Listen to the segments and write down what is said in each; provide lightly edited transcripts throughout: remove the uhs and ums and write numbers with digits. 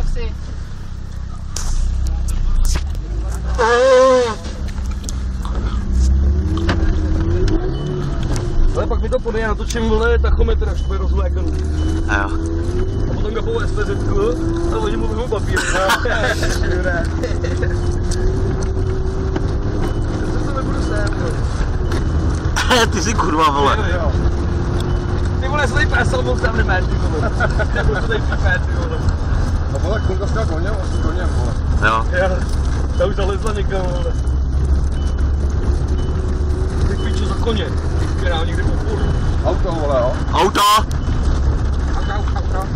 Maxi. Ale pak mi to podej, já natočím vole tachometr, až bude rozvlékaný. A jo. A potom ga povou SPZ-ku a oni mu vyhou papír. To nebudu sám, jo. Ty jsi kurva, vole. Jo. Ty vole, se tady pásal moc tam nemá, ty vole. Nebudu se tady pípát, ty vole. No vole, kunka s koněm, vole. Jo. Jo. Ta už zalezla někam, vole. Ty píčo za koně, která někde popůl. Auto, vole, jo. Auto! Auto.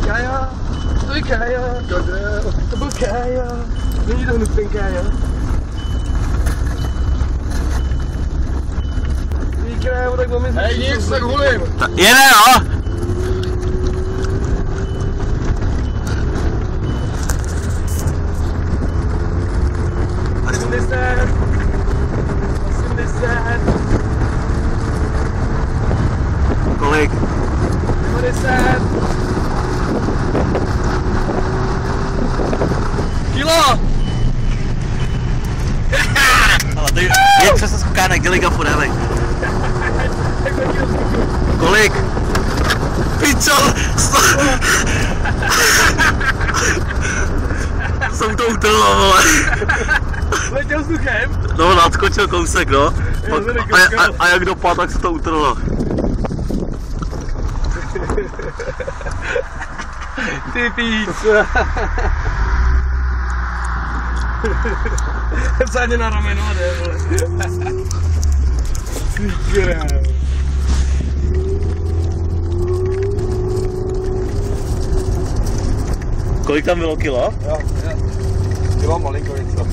Kája, to je Kája. To byl Kája. Není to hned ten Kája. Kája, tak máme... Hej, nic, tak hulím. Jede, jo! Kolik? 90. Kilo! Ale ty, jak přesně skokánek, dělej gafu, dávej. Kolik? Pičo! Jsem to utrlo, vole. Letěl vzduchem? No, nadskočil kousek, no. A jak dopadl, tak se to utrlo. Ty píc. Záně na rameno a jde, vole. Ty krávo. Kolik tam bylo kilo? Jo. Já mám malinko něco.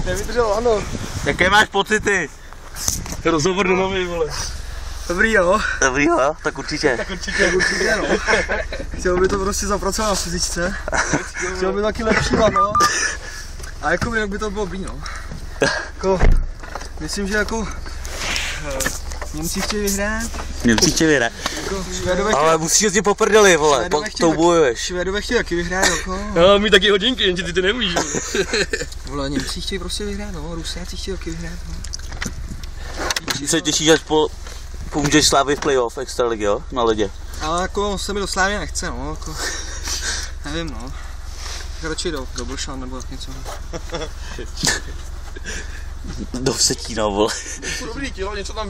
Nevydržel, ano. Jaké máš pocity? Rozhovor do nový, vole. Dobrý, jo. Dobrý, jo? Tak určitě. Tak určitě, no. Chtěl by to prostě zapracovat na fyzičce. Chtěl by taky lepší, no. A jako jinak by to bylo blíž, no. Jako, myslím, že jako Němci chtějí vyhrát. Němci chtějí vyhrát. Jako, Švédové ale musíš jezdit po prdeli, vole, pak to bojuješ. Švédové chtějí taky vyhrát, jako. No, my taky hodinky, jenže ty to neumíš. Vole, Němci chtějí prostě vyhrát, no. Rusáci chtějí taky vyhrát, no. Se těšíš, až pomůžeš Slávy v playoff extraligy, jo? Na ledě. Ale jako se mi do Slávy nechce, no. Jako, nevím, no. Radši do Bršan nebo tak něco. Do Vsetína, vole. Dobrý kilo, něco tam